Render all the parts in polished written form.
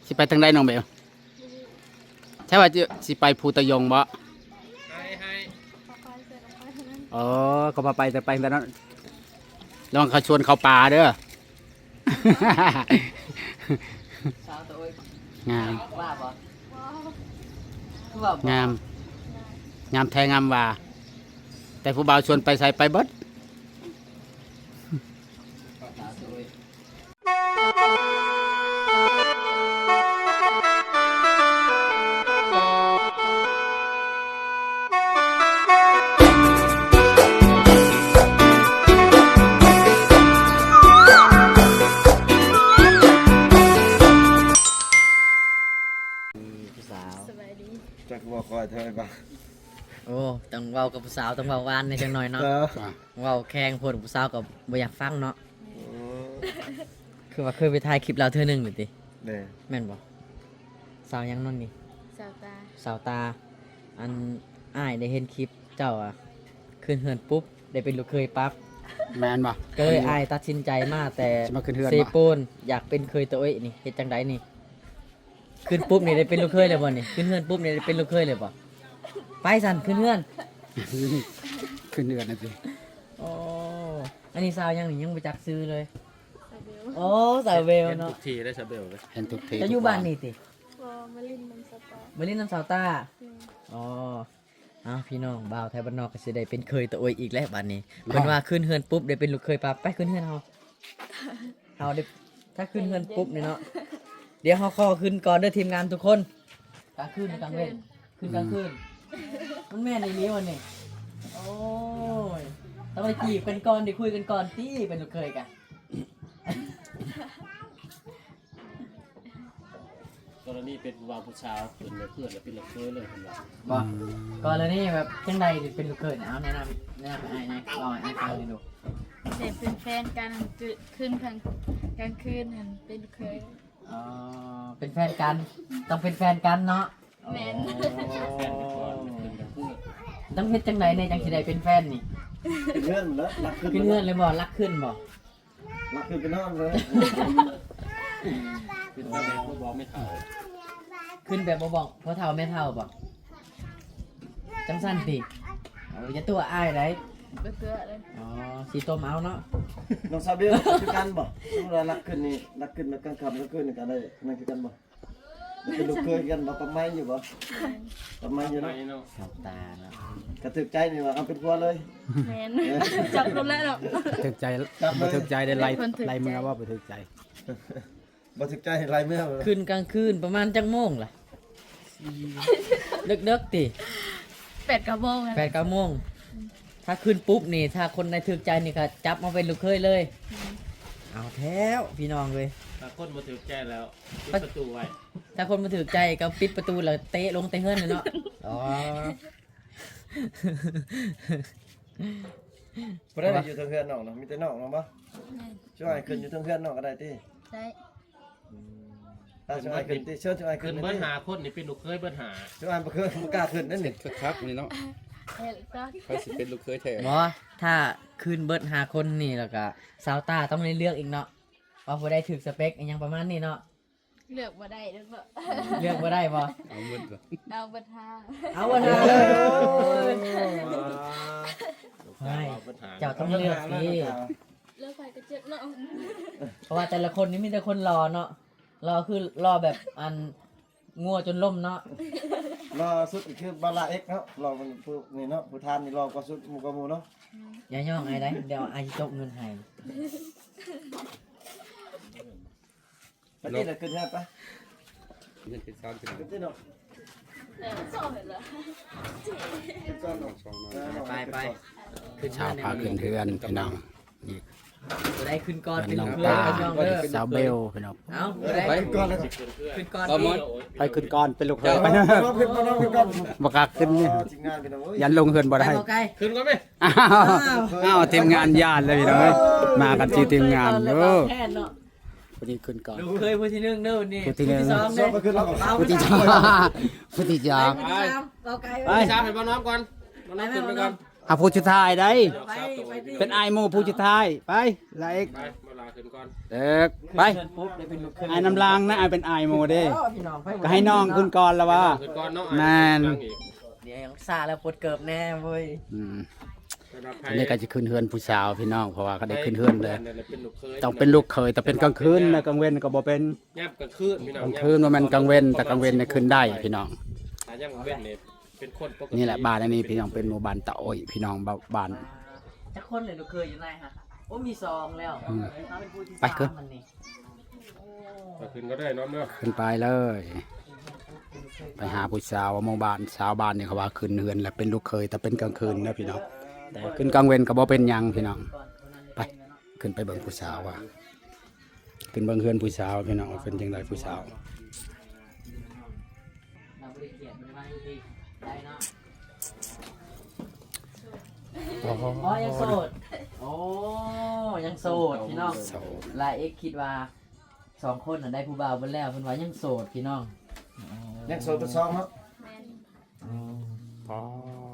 สิไปทางใดน้องเบลใช่ว่าสิไปภูตะยงบ่อ๋อเขาพาไปแต่ไปแต่นั้นระวังเขาชวนเขาป่าเด้อ งามงามงามแทงงามว่าแต่ผู้บ่าวชวนไปใส่ไปเบิดจักบอกคอยเธอบ้าง โอ้ต้องเว้ากับผู้สาวต้องเว้าหวานในจังหน่อยเนาะเว้าแข่งโพดผู้สาวกับบ่อยากฟังเนาะคือว่าเคยไปถ่ายคลิปเราเทื่อนึงนี่ติ เด้ แม่นบ่สาวยังนั่นนี่ สาวตา สาวตาอันอ้ายได้เห็นคลิปเจ้าอ่ะขึ้นเฮือนปุ๊บได้เป็นลูกเคยปั๊บ แม่นบ่ ก็เลยอ้ายตัดสินใจมาแต่ สิมาขึ้นเฮือนบ่ เซโปนอยากเป็นเคยตัวเอ้ยนี่เฮ็ดจังไดนี่ขึ้นปุ๊บนี่ได้เป็นลูกเคยเลยบ่นี่ขึ้นเฮือนปุ๊บนี่ได้เป็นลูกเคยเลยบ่ไปสั่นขึ้นเฮือน ขึ้นเดือนนะสิ โอ้อันนี้สาวยังนี่ยังบ่จักซื้อเลย สาวเบล โอ้สาวเวลเนาะ ทีได้ชาเบลเลย เห็นทุกที จะอยู่บ้านนี่ติ วอมาลินน้ำสตอ มาเล่นน้ำสาวตาอ๋ออ้าวพี่น้องบ่าวไทยบ้านนอกก็สิได้เป็นเคยตัวโอยอีกแล้วบัดนี้เพิ่นว่าขึ้นเฮือนปุ๊บได้เป็นลูกเคยปั๊บไปขึ้นเฮือนเฮาเอาได้ถ้าขึ้นเฮือนปุ๊บนี่เนาะเดี๋ยวเฮาขอขึ้นก่อนเด้อทีมงานทุกคนกลางคืนหรือกลางเว้นขึ้นกลางคืนมันแม่นอีหลีวันนี้โอ้ยต้องไปจีบกันก่อนดิคุยกันก่อนติเป็นลูกเคยกัน กรณีเป็นวาวผู้ชาวเป็นเพื่อนและเป็นเพื่อนเลยคนละ บอกก่อนแล้วนี่แบบจังใดถึงเป็นลูกเขยนะเอาแนะนำให้ไอ้ไงลองไอ้ฟังเลยดู เด็กเป็นแฟนกันขึ้นกลางคืนหันเป็นเคย อ๋อเป็นแฟนกันต้องเป็นแฟนกันเนาะ แม่น แฟนก่อนเป็นเพื่อน ต้องเฮ็ดจังใดในจังสิได้เป็นแฟนนี่ ขึ้นเงื่อนแล้วรักขึ้น ขึ้นเงื่อนเลยบ่รักขึ้นบ่ รักขึ้นไปนอนเลย เป็นแฟนก็บอกไม่เท่า ขึ้นแบบบ่บอกพ่อเฒ่าแม่เฒ่าบ่จังสั้นติเอาอย่าตัวอ้ายได้ เบื่อเบื่อเลย อ๋อสิต้มเอาเนาะ น้องซาเบลคือกันบ่ต้องรักขึ้นนี่รักขึ้นแล้วกลางค่ำแล้วขึ้นนี่กันได้นั่นคือกันบ่เป็นลูกเคยกันบ่ประมาณอยู่บ่ประมาณอยู่ ไม่ เนาะ เนาะ สาวตาเนาะ กระถึกใจนี่ว่าเอาเป็นพัวเลย แม่นจับรถแล้วเนาะ ถึกใจบ่ถึกใจได้ไล่ไล่มือว่าบ่ถึกใจ บ่ถึกใจลายเมื่อ ขึ้นกลางคืนประมาณจังโมงล่ะเด็กๆติ 8 กระโมง 8-9 โมงถ้าขึ้นปุ๊บนี่ถ้าคนในถึกใจนี่ก็จับมาเป็นลูกเคยเลย เอาแท้วพี่น้องเลย ถ้าคนมาถือแก้แล้วปิดประตูไว้ ถ้าคนมาถึกใจก็ปิดประตูแล้วเตะลงเตะเฮือนเลยเนาะ อ๋อ บ่ได้อยู่ทางเฮือนน้องเนาะมีแต่น้องเนาะบ่ช่วยขึ้นอยู่ทางเฮือนน้องก็ได้ติ ได้ ถ้าช่วยขึ้นติเชิญช่วย คื ขึ้น นเบิ้ลหาคนนี่เป็นลูกเคยเบิ้ลหา ช่วยบ่เคยบ่กล้าขึ้นนั่นนี่ ครับนี่เนาะ เฮ็ดก็ ใครสิเป็นลูกเคยแท้ หมอถ้าคืนเบิด5คนนี่แล้วก็สาวตาต้องได้เลือกอีกเนาะว่าผู้ใดถึกสเปคอหยังประมาณนี้เนาะ เลือกบ่ได้เด้อบ่ เลือกบ่ได้บ่ เอาหมดบ่ เอาบ่ทา เอาบ่ได้ ลูกสาวเบิ้ลหา เจ้าต้องเลือกสิ เลือกไฟก็เจ็บเนาะ เพราะว่าแต่ละคนนี่มีแต่คนรอเนาะรอคือรอแบบอันงัวจนล่มเนาะ รอสุดคือบาลาเอ็กเนาะรอมันผู้นี่เนาะผู้ทานนี่รอก็สุดหมู่ก็หมู่เนาะ อย่าย่องไอ้ได้เดี๋ยวไอ้จกเงินให้ ไปนี่แหละขึ้นงานไป เงินเป็นซานเป็น ขึ้นที่เนาะ สอบเห็นเหรอ ขึ้นก่อนเนาะ ไปขึ้น ชาวพาขึ้นเทือนพี่น้องนี่ จะได้ขึ้นก่อน เพื่ เป็ อน น น้อง เพื่อน ตา กันย่องเด้อ สาวเบลพี่น้อง เอาได้ ไปก่อนแล้ว ขึ้นก่อน ไปขึ้นก่อนเป็นลูกเคยไป น้องขึ้นมาน้องขึ้นก่อน บ่กล้าขึ้นนี่ ทีมงานพี่น้องเอ้ย ยันลงเฮือนบ่ ไป ได้ เอาไกล ขึ้นก็ไหม อ้าวทีมงานญาติเลยพี่น้องเอ้ยมากันที่ทีมงานเด้อ แทนเนาะ พอดีขึ้นก่อน เคยผู้ที่หนึ่งเด้อนี่ ผู้ที่หนึ่ง สอง ช เด้ อบมาขึ้นแล้วก็ เอา พุทธิจาพุทธิจา ไปผู้ที่สามเอาไกล ไปชาไปบ้านน้องก่อนบ้านน้องขึ้นไปก่อน เ เอาผู้ชุดท้ายได้ ไปไปดิ เป็นไอายหมูผู้ชุดท้ายไปลาเอก ไปมาลาขึ้นก่อน เด็กไป ขึ้นเฮือนปุ๊บได้เป็นลูกเคย ไอ้น้ำลางนะไอ้เป็นไอายหมูเด้ พี่น้องไป ก็ให้น้องคุณก่อนละว่า ขึ้นก่อนเนาะ แม่น ตั้งอีก เดี๋ยวยังซาแล้วปวดเกิบแน่เว้ย อืม สำหรับใคร อันนี้ก็จะขึ้นเฮือนผู้สาวพี่น้องเพราะว่าก็ได้ขึ้นเฮือนเลย เป็นลูกเคย ต้องเป็นลูกเคยแต่เป็นกลางคืนนะกลางเว้นก็บ่เป็น ย่ำกลางคืนพี่น้อง กลางคืนว่ามันกลางเว้นแต่กลางเว้นเนี่ยขึ้นได้พี่น้อง ถ้าย่ำกลางเว้นเนี่ยเป็นคนปกติ นี่แหละบ้านอันนี้พี่น้องเป็นหมู่บ้านตะโอยพี่น้องบ้าน จะคนเลยลูกเคยอยู่ไหนฮะโอ้มีซองแล้ว อืม เอาเป็นผู้ที่ ไปขึ้น สามมันนี่ ไปขึ้นก็ได้เน้องเนาะ ขึ้นไปเลย ไปหาผู้สาวหมู่บ้านสาวบ้านนี่เขาว่าขึ้นเฮือนแล้วเป็นลูกเคยแต่เป็นกลางคืนนะพี่น้องแต่ขึ้นกลางเว้นก็บ่เป็นหยังพี่น้องไปขึ้นไปเบิ่งผู้สาวว่าขึ้นเบิ่งเฮือนผู้สาวพี่น้องว่าเป็นจังไดผู้สาว เราบริเกียรติมันมาดีได้เนาะ โอ้โห อ๋อยังโสดโอ้ยังโสดพี่น้อง โสด ลาเอ็กคิดว่าสองคนน่ะได้ผู้บ่าวเบิ่แล้วเพิ่นว่ายังโสดพี่น้อง ยังโสดเป็นซองเนาะ แม่น อ๋อ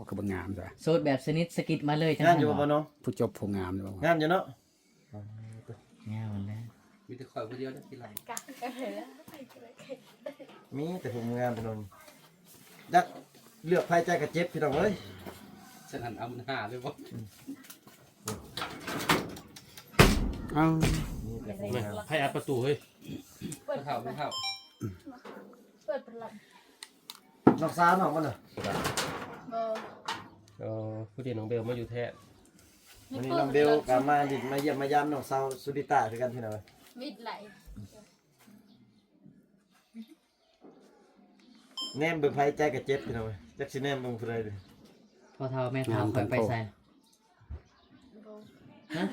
คือบ่งามจ้ะ โสดแบบสนิทสกิดมาเลยจัง งานอยู่บ่เนาะ ผู้จบผู้งามเลยบ่ งานอยู่เนาะ งามแล้ว มีแต่ข่อยผู้เดียวนะที่ไร กักกันเลยแล้ว มีแต่ผมงานเป็นนนจักเลือกไผใจก็เจ็บพี่น้องเอ้ย ฉันหันเอามันหาเลยบ่ เอ้า นี่แต่ผมงาน ให้อัดประตูเฮ้ย เปิด เท่าไม่เท่า เปิดประหลัด น้องสาวน้องมันน่ะ บ่ ผู้เดียวน้องเบลมาอยู่แท้ วันนี้น้องเบลกลับมาดิมาเยี่ยมมายามน้องสาวสุดิตาคือกันพี่น้องเอ้ย มิดไหล แนมเบิ่งไผใจก็เจ็บพี่น้องเอ้ยจักสิแนมเบิ่งผู้ใดเด้อ พ่อเฒ่าแม่เฒ่าค่อยไปใส่ บ่ ฮะ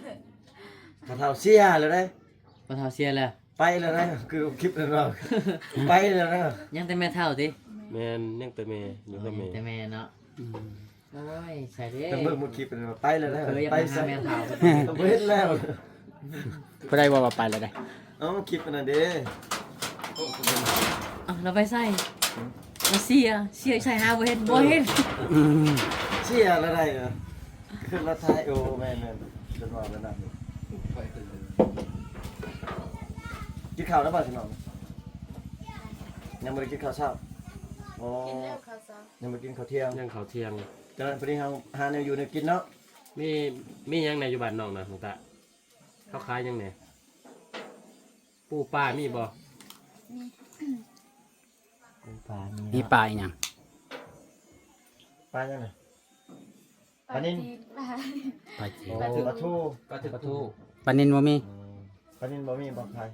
พอเฒ่าเสียแล้วเด้ พ่อเฒ่าเสียแล้ว ไปแล้วนะคือคลิปนั้นเราไปแล้วนะ ยังแต่แม่เฒ่าติ แม่นยังแต่แม่อยู่กับแม่ แต่แม่เนาะโอ้ยใส่เด้ แต่เบิ่งหมดคลิปนั้นไปแล้วนะ เคยยัง ไป มาหา ซะ แม่เฒ่า ต้องเฮ็ดแล้ว ผู้ใดว่าไปแล้วได้ เอ้าคลิปนั้นเด้ เอาเราไปใส่มาเสียใส่หาบ่เห็นบ่เห็น อืม เชียร์แล้วได้เหรอขึ้นรถไทยโอ้แม่นๆจนว่าแล้วนะกินข้าวแล้วบ่พี่น้องยังบ่ได้กินข้าวเช้าอ๋อ กินแล้วข้าวซอย ยังบ่กินข้าวเที่ยง ยังเขาเที่ยง จังนั้นพอดีเฮาหาแนวอยู่แนวกินเนาะ มียังในอยู่บ้านน้องนะหลวงตาเขาขายยังไงปูป้ามีบ่ ปลา มี มี ปลาอีหยัง ปลายังไง ปลานิ่ม ปลาจี โอ้ปลาทู ปลาทู ปลานินบ่มี ปลานิ่มบ่มีบ่ไทย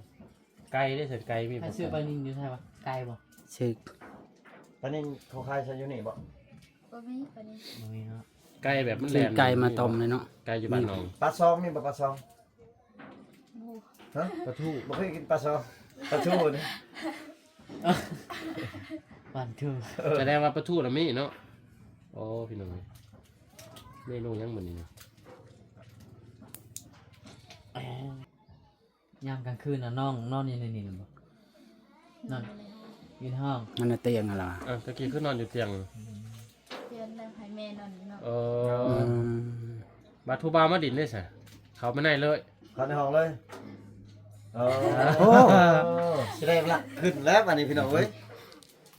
ไก่ได้เสร็จไก่มี ใคร บ่ ซื้อปลานิลอยู่ใช่ปะไก่บ่ ชื่อ ปลานิ่มเขาขายใช้อยู่นี่บ่ บ่มีปานนี้ บ่มีเนาะ ไก่แบบมันแหล ซื้อ ม ไก่มาต้มเลยเนาะ ไก่อยู่บ้านน้อง ปลาซองมีบ่ปลาซอง หมู ฮะปลาทูบ่เคยกินปลาซองปลาทูนี่ วันทู แสดงว่าปลาทูน่ะมีเนาะโอ้พี่น้องเมนูยังเหมือนนี่นะ ยามกลางคืนน่ะน้องนอนอยู่ในนี่บ่นอนอยู่ในห้อง มันน่ะเตียงอะไรวะ ตะกี้คือนอนอยู่เตียง เรียนแล้วให้แม่นอนเนาะ เออบาทูบามาดินได้สิเขาไม่ได้เลย เข้าในห้องเลยโอ้สิได้ลักขึ้นแล้วอันนี้พี่น้องเว้ย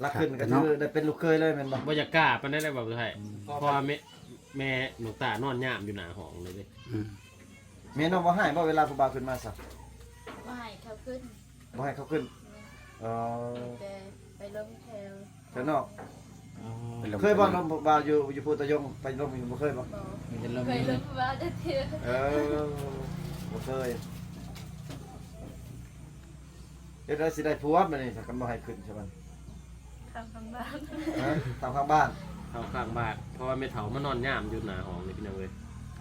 ลักขึ้นก็คือได้เป็นลูกเคยเลยแม่นบ่ บรรยากล้าปานได้แบบไทยเพราะว่าแม่หนูตานอนย่ามอยู่หน้าห้องเลยเด้ อืม แม่น้องบ่ให้บ่เวลาผู้บ่าวขึ้นมาซะ บ่ให้เขาขึ้น บ่ให้เขาขึ้นเออ แต่ไปลงแถว ข้างนอก เป็นลม เคยบ่ลมผู้บ่าวอยู่ภูตะยงไปลมอยู่บ่เคยบ่ บ่ มันจะลม เคยลงว่าได้เที่ยว เออบ่เคยเดี๋ยวได้สิได้ผัวมานี่ถ้ากันบ่ให้ขึ้นใช่มั้ย ทางบ้าน ฮะทางข้างบ้าน เขาข้างบ้านเพราะว่าแม่เฒ่ามานอนย่ามอยู่หน้าห้องเลยพี่น้องเลย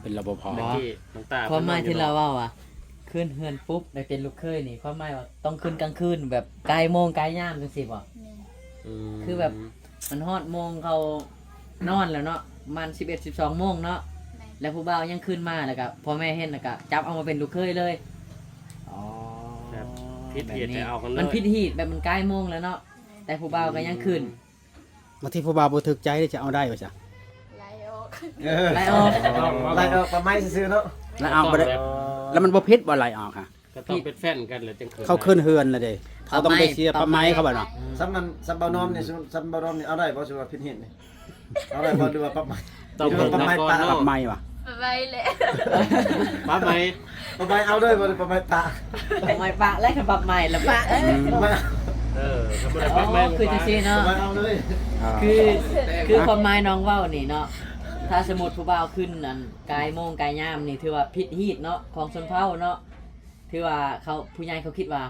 เป็นรปภ ตะกี้น้องตา ความหมายที่เราเว้าอ่ะขึ้นเฮือนปุ๊บได้เป็นลูกเคยนี่ความหมายว่าต้องขึ้นกลางคืนแบบไกลโมงไกลยามจังซี่บ่ นี่ คือแบบ มันฮอดโมงเขานอนแล้วเนาะมัน11 12โมงเนาะ แม่ แล้วผู้บ่าวยังขึ้นมาแล้วก็พ่อแม่เห็นแล้วก็จับเอามาเป็นลูกเคยเลยอ๋อ แบบพิษเหตุไปเอากันเลย มันพิษหีดแบบมันใกล้โมงแล้วเนาะแต่ผู้บ่าวก็ยังขึ้น บางทีผู้บ่าวบ่ถึกใจจะเอาได้บ่จ้ะ ไหลออก ไล่ออก ไล่ออกปลาไม้ซื่อๆเนาะ แล้วเอาบ่ได้แล้วมันบ่พิษบ่ไหลออกค่ะ ก็ต้องเป็นแฟนกันเลยจังคืน เขาขึ้นเฮือนแล้วเด้เขาต้องไปเสียปลาไม้เขาบ่เนาะ ซัมเบานอมนี่ซัมเบานอมนี่เอาได้บ่สิว่าผิดเห็นนี่เอาได้บ่หรือว่าปลาไม้ ต้องเป็น ปลาไม้ นัก ปลา ก่อน ปลา เนาะ ไม้ว่ะ ไปเลย ปลาไหม ปลาไม้เอาด้วยบ่หรือปลาไม้ปลา ปรับใหม่ปะแล้วก็ปรับใหม่แล้วปะ ปลาไม้ เออเขาบ่ได้ อ๋ ปลาไหม อคือจังซี่ ปลา เนาะ ไม้เอาเลย คือความหมายน้องเว้านี่เนาะถ้าสมมุติผู้บ่าวขึ้นนั่นกายโมงกายยามนี่ถือว่าผิดฮีตเนาะของชนเผ่าเนาะถือว่าเขาผู้ใหญ่เขาคิดว่า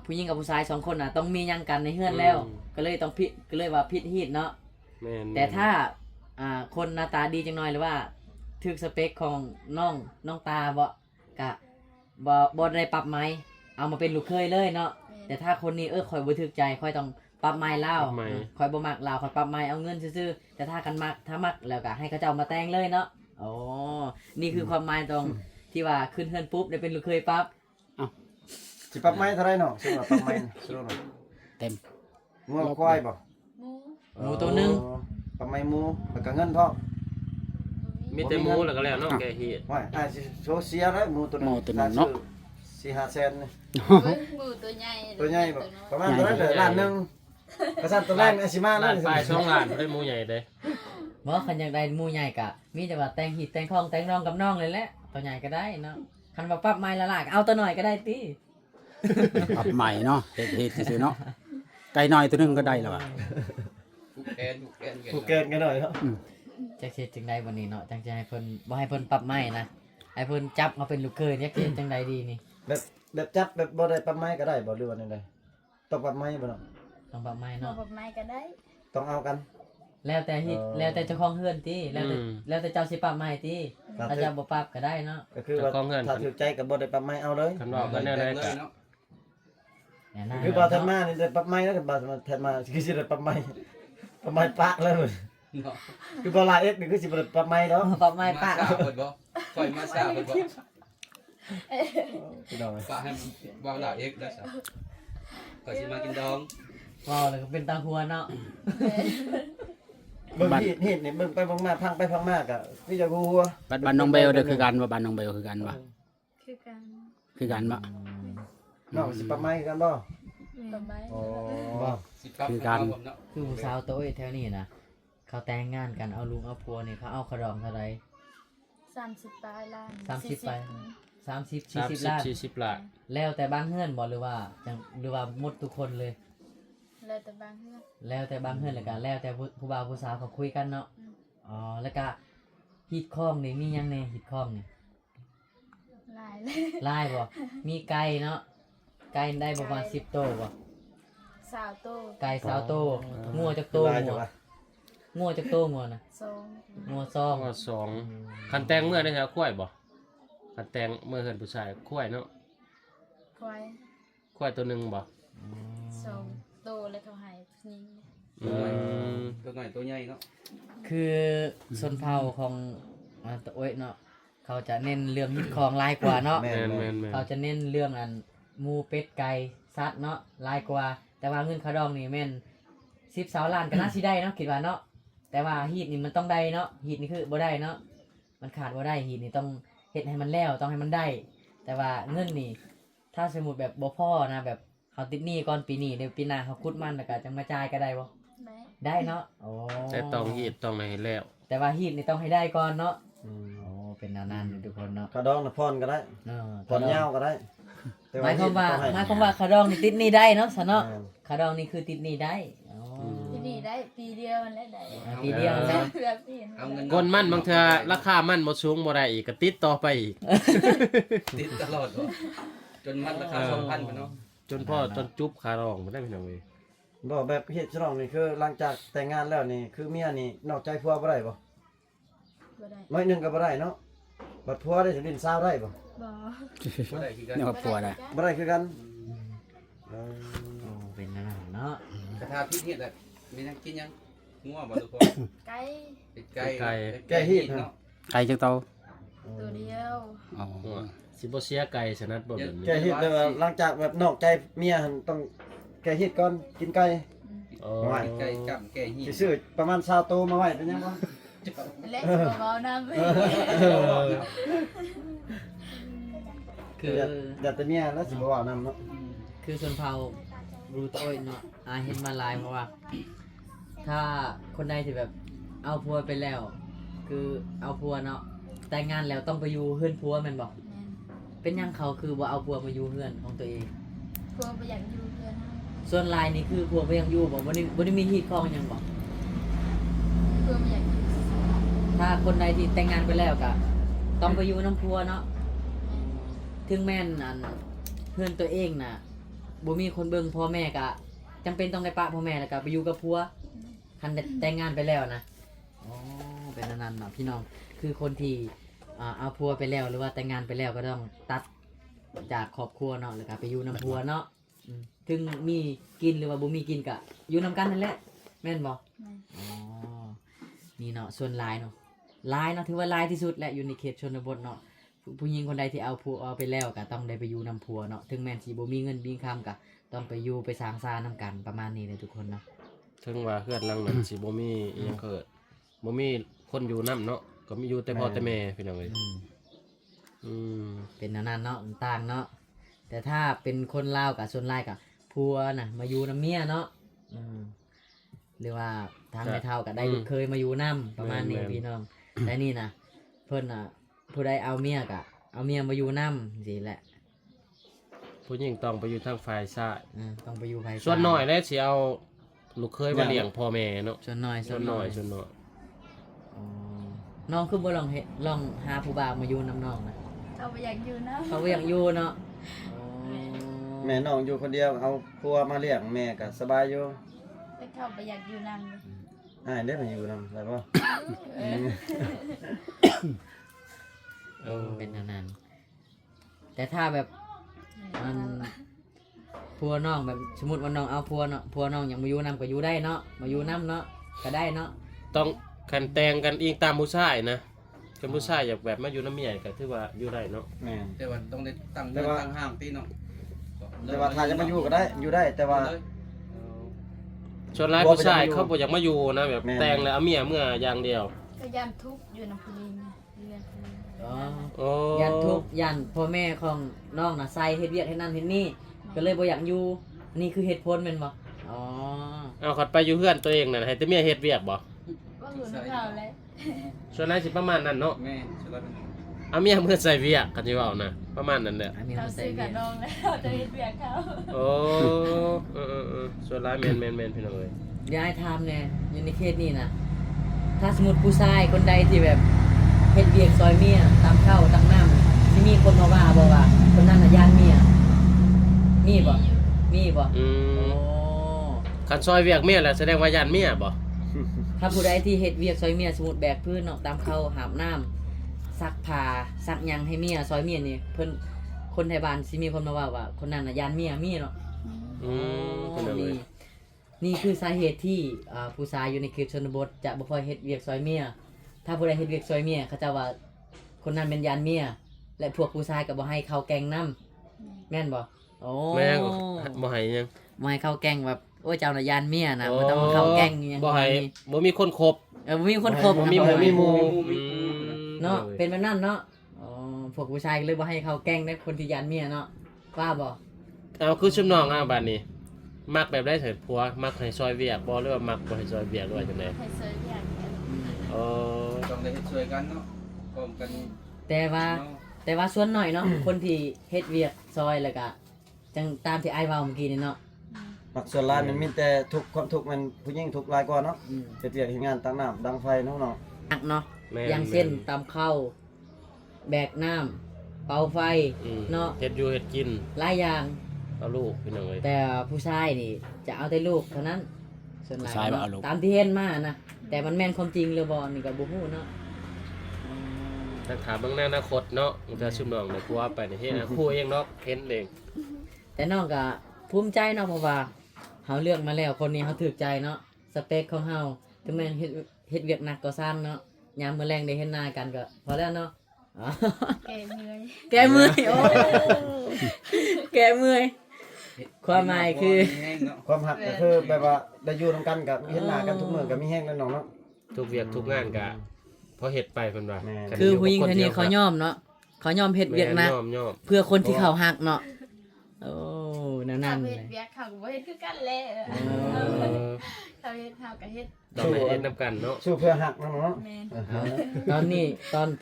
ผู้หญิงกับผู้ชายสองคนน่ะต้องมีหยังกันในเฮือนแล้ว ก็เลยต้องผิดก็เลยว่าผิดฮีตเนาะ แม่น แต่ถ้าคนหน้าตาดีจังหน่อยหรือว่าถึกสเปคของน้องตาบ่กะบ่ได้ปรับไม้เอามาเป็นลูกเคยเลยเนาะแต่ถ้าคนนี้ข่อยบ่ถึกใจข่อยต้องปรับไม้เล่าข่อยบ่มักเล่าข่อยปรับไม้เอาเงินซื่อๆแต่ถ้ากันมักถ้ามักแล้วก็ให้เขาเจ้ามาแต่งเลยเนาะอ๋อนี่คือความหมายตรงที่ว่าขึ้นเฮือนปุ๊บได้เป็นลูกเคยปั๊บ สิปลาไม้เท่าไรเนาะสิว่าปลาไม้สรุปเนาะ เต็ม งัวควายบ่ หมู หมูตัวหนึง ปลาไม้หมูแล้วก็เงินพร้อม มีแต่หมูแล้วก็แล้วเนาะแกเฮ็ด ว่าสิโซเชียลได้หมูตัวนึง4-5 แสนนี่ หมูตัวใหญ่ ตัวใหญ่บ่ประมาณตัวนั้นเด้อล้านนึงกระสันตัวแรกสิมา ล้าน เลย ปลาย2ล้านบ่ได้หมูใหญ่เด้ บ่คันอยากได้หมู่ใหญ่กะมีแต่ว่าแต่งหิดแต่งทองแต่งน้องกับน้องเลยแหละตัวใหญ่ก็ได้เนาะคันว่าปรับไม้ละลากเอาตัวหน่อยก็ได้ติ ปรับใหม่เนาะเฮ็ดซื่อๆเนาะไก่น้อยตัวหนึงก็ได้แล้วว่ะ ผูกเกินกันหน่อยเนาะ จักเฮ็ดจังได๋วันนี้เนาะจังจะให้เพิ่นบ่ให้เพิ่นปรับไม้นะให้เพิ่นจับมาเป็นลูกเคยเนี่ยเฮ็ดจังไดดีนี่ แบบจับแบบบ่ได้ปรับไม้ก็ได้บ่หรือว่าจังไดต้องปรับไม้บ่เนาะ ต้องปรับไม้ หมู เนาะ กับไม้ก็ได้ ต้องเอากัน แล้วแต่ฮิตแล้วแต่เจ้าของเฮือนติแล้วแต่เจ้าสิปรับไม้ติถ้าเจ้าบ่ปรับก็ได้เนาะ ก็คือว่าถ้าถูกใจก็บ่ได้ปรับไม้เอาเลย คันว่ากันแนวใดก็ แน่นอน คือบ่ทันมานี่ได้ปรับไม้แล้วก็บ่ทันมาคือสิได้ปรับไม้ปรับไม้ปะเลยคือบ่ลาเอ็กนี่คือสิบ่ได้ปรับไม้เนาะ ปรับไม้ปะ เพิ่นบ่คอยมาซาเพิ่นบ่ พี่น้อง ฝากให้วางดาวเอกได้ซะก็สิมากินดอง ว้าวแล้วก็เป็นตาหัวเนาะ เบิ่งเฮ็ดนี่เบิ่งไปพังมาพังไปพังมาก็มีแต่หัว บ้านน้องเบลเด้อคือกันว่าบ้านน้องเบลคือกันว่า คือกัน คือกันบ่ น้องสิปรับไม้กันบ่ กับไม้ อ๋อ สิปรับ คือการ เนาะ คือผู้สาวโตแถวนี้นะเขาแต่งงานกันเอาลุงเอาผัวนี่เขาเอาขดองเท่าไหร่ 30 ปลายล้าน 30 ปลาย 30 40 30 ล้าน 40ล้าน แล้วแต่บ้านเฮือนบ่หรือว่าจังหรือว่าหมดทุกคนเลย แล้วแต่บางเรื่อง แล้วแต่บางเฮือนแล้วก็แล้วแต่ผู้บ่าวผู้สาวเขาคุยกันเนาะ อืม อ๋อแล้วก็ฮีดข้องนี่มีหยังแน่ฮีดข้องนี่ หลายเลย ลายบ่มีไก่เนาะไก่ได้ประมาณ10โตวบ่ สาวโต ไก่20โตวงัวจักโตว ลายจั งั ง ว วะ งัวจักโตวงัวนะ สอง งัวซอง ว่า2คันแต่งเมื่อได้แท้ควายบ่คันแต่งเมื่อเฮือนผู้ชายควายเนาะ ควาย ควายตัวหนึงบ่ สองโตแล้วเขาให้ผู้หญิง อืม ตัวน้อยตัวใหญ่เนาะ คือชนเผ่าของตะโอ้ยเนาะเขาจะเน้นเรื่องฮิตของหลายกว่าเนาะ แม่ แม่น น เขาจะเน้นเรื่องอันหมูเป็ดไก่สัตว์เนาะหลายกว่า แต่ว่าเงินเขาดองนี่แม่น10 ล้านก็น่าสิได้เนาะคิดว่าเนาะแต่ว่าฮีตนี่มันต้องได้เนาะฮีตนี่คือบ่ได้เนาะมันขาดบ่ได้ฮีตนี่ต้องเฮ็ดให้มันแล้วต้องให้มันได้ แต่ว่าเงินนี่ถ้าสมมุติแบบบ่พอนะแบบเขาติดหนี้ก่อนปีนี้เดี๋ยวปีหน้าเขาคุดมันแล้วก็จะมาจ่ายก็ได้บ่ ได้ ได้เนาะโอ้ แต่ต้องเฮ็ดต้องให้แล้ว แต่ว่าฮีตนี่ต้องให้ได้ก่อนเนาะโอ้เป็นแนวนั้นทุกคนเนาะ กระดองน่ะพรก็ได้ เนาะ พรยาวก็ได้แต่ หมายความว่า ต้องให้ หมายความว่าคาดองนี่ติดหนี้ได้เนาะซะเนาะ แม่น คาดองนี่คือติดหนี้ได้อ๋อ ที่นี่ได้ปีเดียวมันแล้วได้ ปีเดียวแล้ว เพื่อปี เอาเงิน ก้นมันบางเทื่อราคามันบ่สูงบ่ได้อีกก็ติดต่อไปอีก ติดตลอดบ่จนมันราคา 2,000พุ่นเนาะ จนพ่อจนจุ๊บคารองบ่ได้พี่น้องเว้ย บ่แบบเฮ็ดฉลองนี่คือหลังจากแต่งงานแล้วนี่คือเมียนี่นอกใจผัวบ่ได้บ่ บ่ได้ น้อยหนึงก็บ่ได้เนาะบัดผัวได้สิลิ้นซาวได้บ่ บ่ บ่ได้คือกัน เนี่ยว่าผัวได้ บ่ได้คือกัน โอ้เป็นแนวนั้นเนาะ กระทาพิษเฮ็ดอะมียังกินยังงัวบ่ทุกคน ไก่ เป็ดไก่เนาะ ไก่จักโต ตัวเดียว อ๋อ สิบ่เสียไก่สนัดบ่แบบนี้ แกเฮ็ดแล้วหลังจากแบบนอกใจเมียหั่นต้องแกเฮ็ดก่อนกินไก่ อ๋อ ไก่กับแก่หี สิซื้อประมาณ20โตวมาไว้เป็นยังบ่ และสิบ่เว้านำ คือ อย่าแต่เมียแล้วสิบ่เว้านำเนาะ คือชนเผ่ารู้ตัวเนาะเห็นมาหลายเพราะว่า ถ้าคนใดที่แบบเอาผัวไปแล้ว คือเอาผัวเนาะแต่งงานแล้วต้องไปอยู่เฮือนผัวแม่นบ่เป็นหยังเขาคือบ่เอาผัวมาอยู่เฮือนของตัวเอง พวกบ่อยากอยู่เพื่อนเฮา ส่วนลายนี่คือผัวบ่ยังอยู่บ่ได้มีฮีตคองหยังบ่ พวกบ่อยากอยู่ ถ้าคนใดที่แต่งงานไปแล้วก็ต้องไปอยู่น้ำผัวเนาะถึงแม่นอันเพื่อนตัวเองน่ะบ่มีคนเบิ่งพ่อแม่ก็จำเป็นต้องได้ปะพ่อแม่แล้วก็ไปอยู่กับผัวคันได้แต่งงานไปแล้วนะอ๋อเป็นอันนั้นเนาะพี่น้องคือคนที่เอาผัวไปแล้วหรือว่าแต่งงานไปแล้วก็ต้องตัดจากครอบครัวเนาะแล้วก็ไปอยู่น้ำผัวเนาะถึงมีกินหรือว่าบ่มีกินก็อยู่นํกันนั่นแหละแม่นบ่ แม่น อ๋อ นี่เนาะ ส่วนลายเนาะลายเนาะถือว่าลายที่สุดแหละอยู่ในเขตชนบทเนาะ ผู้หญิงคนใดที่เอาผัวเอาไปแล้วก็ต้องได้ไปอยู่นำผัวเนาะ ถึงแม้สิบ่มีเงินมีคำก็ต้องไปอยู่ไปสร้างซานำกันประมาณนี้เลยทุกคนเนาะ ถึงว่าเฮือนหลังนั้นสิบ่มีอิหยังเกิดบ่มีคนอยู่นํเนาะก็มีอยู่แต่พ่อแต่แม่พี่น้องเอ้ยอืม เป็นอันนั้นเนาะมันต่างเนาะ แต่ถ้าเป็นคนลาวกับส่วนลายกับผัวน่ะมาอยู่นำเมียเนาะหรือว่าทางไม่เท่ากับได้ลูกเคยมาอยู่นํประมาณนี้พี่น้อง แต่นี่นะเพิ่นน่ะผู้ใดเอาเมียกะเอาเมียมาอยู่นำสิแหละ ผู้หญิงต้องไปอยู่ทางฝ่ายซ้าย ต้องไปอยู่ภาย ส่วนน้อยแล้วสิเอาลูกเคยมาเลี้ยงพ่อแม่เนาะ ส่วนน้อย ส่วนน้อย อ๋อน้องคือบ่ลองหาผู้บ่าวมาอยู่นำน้องนะ เขาบ่อยากอยู่นำ เขาก็อยากอยู่เนาะอ๋อ แม่น้องอยู่คนเดียวเอาผัวมาเลี้ยงแม่ก็สบายอยู่ แต่เขาบ่อยากอยู่นำ อ้ายได้มาอยู่นำได้บ่ เป็นอันนั้นแต่ถ้าแบบมันพัวน้องแบบสมมุติว่าน้องเอาพัวเนาะพัวน้องอยากมาอยู่นำก็อยู่ได้เนาะมาอยู่นำเนาะก็ได้เนาะ ต้องคันแต่งกันเองตามผู้ชายนะคันผู้ชายอยากแบบมาอยู่น้ำเมียก็ถือว่าอยู่ได้เนาะ แม่น แต่ว่าต้องได้ตั้ง แต่ เงิน ว่า ตั้งห้างตีเนาะ แต่ว่าถ้าจะมาอยู่ก็ได้อยู่ได้แต่ว่า ส่วนหลายผู้ชายเขาบ่อยากมาอยู่นะแบบ แม่น แต่งแล้วเอาเมียเมื่ออย่างเดียว ก็ยามทุกข์อยู่นำผู้หญิงนะเรื่องผู้หญิง อ๋อ โอ้ ยันทุกข์ยันพ่อแม่ของน้องน่ะใส่เฮ็ดเวียกเฮ็ดนั่นเฮ็ดนี่ก็เลยบ่อยากอยู่นี่คือเหตุผลแม่นบ่อ๋อ เอาขัดไปอยู่เฮือนตัวเองนั่นให้แต่เมียเฮ็ดเวียกบ่ ว่าหูนำเขาแล้ว ส่วนหลายสิประมาณนั้นเนาะ แม่สุดแล้ว เอาเมียเมื่อใส่เวียกกันสิเว้านะประมาณนั้นแหละ อันนี้ เขา เราใส่ ซื้อ เวี กั ย บ ก น้องแล้วเขาจะเฮ็ดเวียกเขา โอ้ส่วนหลายแม่นพี่น้องเอ้ย เดี๋ยวให้ถามแน่อยู่ในเคสนี้น่ะถ้าสมมุติผู้ชายคนใดที่แบบเฮ็ดเวียกซอยเมียตามข้าวตามน้ำสิมีคนมาว่าบ่ว่าคนนั้นน่ะย่านเมียมีบ่มีบ่ อื โอ้ มคันซอยเวียกเมียแล้วแสดงว่าย่านเมียบ่ ถ้าผู้ใดที่เฮ็ดเวียกซอยเมียสมมุติแบกพื้นเนาะตามข้าวหาบน้ำซักผ้าซักหยังให้เมียซอยเมียนี่เพิ่นคนไทยบ้านสิมีคนมาว่าคนนั้นน่ะย่านเมียมีเนาะ อืมพี่น้อง นี่ เอ้ย นี่คือสาเหตุที่ผู้ชายอยู่ในเขตชนบทจะบ่ค่อยเฮ็ดเวียกซอยเมียถ้าผู้ใดเฮ็ดเวียกซอยเมียเขาจะว่าคนนั้นเป็นยานเมียและพวกผู้ชายก็บ่ให้เข้าแกงนํแม่นบ่โอ้ แม่ก็บ่ให้หยัง บ่ให้เข้าแกงแบบโอ้ยเจ้าน่ะยานเมียนะบ่ต้องมาเข้าแกงอิหยัง บ่ให้บ่มีคนคบ บ่มีคนคบ บ่ นะ มี บ่ บ่ ให้ มีหมู่ เนาะเป็นแบบนั้นเนาะอ๋อพวกผู้ชายก็เลยบ่ให้เข้าแกงในคนที่ยานเมียเนาะว่าบ่ เอาคือชุมน้องอ่ะบัดนี้ มักแบบได้เถิดผัวมักให้ซอยเวียกบ่หรือว่ามักบ่ให้ซอยเวียกหรือว่าจังได๋ ให้ซื้อเวียกเนี่ย อ๋อ ต้องได้ช่วยกันเนาะพร้อมกัน แต่ว่าส่วนหน่อยเนาะ คนที่เฮ็ดเวียกซอยแล้วก็จังตามที่อ้ายเว้าเมื่อกี้นี่เนาะ มักส่วนหลายมันมีแต่ทุกข์ความทุกข์มันผู้หญิงทุกข์หลายกว่าเนาะ อืม เฮ็ดเวียกเฮ็ดงานตั้งน้ำดังไฟเนาะเนาะ หนักเนาะ แม่น อย่างเช่นตำข้าวแบกน้ำเป่าไฟ อืม เนาะ เฮ็ดอยู่เฮ็ดกิน หลายอย่าง เอาลูกพี่น้องเอ้ย แต่ผู้ชายนี่จะเอาแต่ลูกเท่านั้นส่วนหลาย ผู้ชายบ่เอาลูก ตามที่เห็นมานะแต่มันแม่นความจริงหรือบ่นี่ก็บ่ฮู้เนาะอืม ถ้าถามเบิ่งในอนาคตเนาะถ้าชุมน้องได้ผัวไปนี่เฮ็ดให้คู่เองเนาะเห็นเอง แต่น้องก็ภูมิใจเนาะเพราะว่าเฮาเลือกมาแล้วคนนี้เฮาถูกใจเนาะสเปคของเฮาถึงแม่นเฮ็ดเวียกหนักก็ซ้ำเนาะยามมื้อแลงได้เห็นหน้ากันก็พอแล้วเนาะอ๋อ แกเหนื่อย แกเมื่อยโอ้แกเมื่อยความหมายคือ แห้งเนาะ ความหักก็คือแบบว่าได้อยู่นํกันกับเห็นหน้ากันทุกมื้อก็มีแฮงแล้วน้องเนาะ ทุกเวียกทุกงานก็พอเฮ็ดไปเพิ่นว่า คือผู้หญิงคนนี้เขายอมเนาะเขายอมเฮ็ดเวียกหนัก ยอม เพื่อคนที่เขาหักเนาะโอ้นั่น เขา นั่น เฮ็ดเวียกเขาก็บ่เฮ็ดคือกันแหละ เขาเฮ็ดเฮาก็เฮ็ด ต้องให้เฮ็ดนํกันเนาะ สู้เพื่อหักเนาะ แม่น ตอนนี้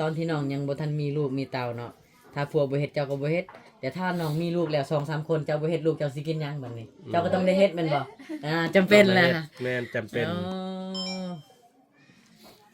ตอนที่น้องยังบ่ทันมีลูกมีเต้าเนาะถ้าผัวบ่เฮ็ดเจ้าก็บ่เฮ็ดแต่ถ้าน้องมีลูกแล้ว 2-3 คนเจ้าบ่เฮ็ดลูกเจ้าสิกินหยังบัดนี้ เจ้าก็ต้องได้เฮ็ดแม่นบ่จำเป็นแหละ แม่นจำเป็น อ๋อ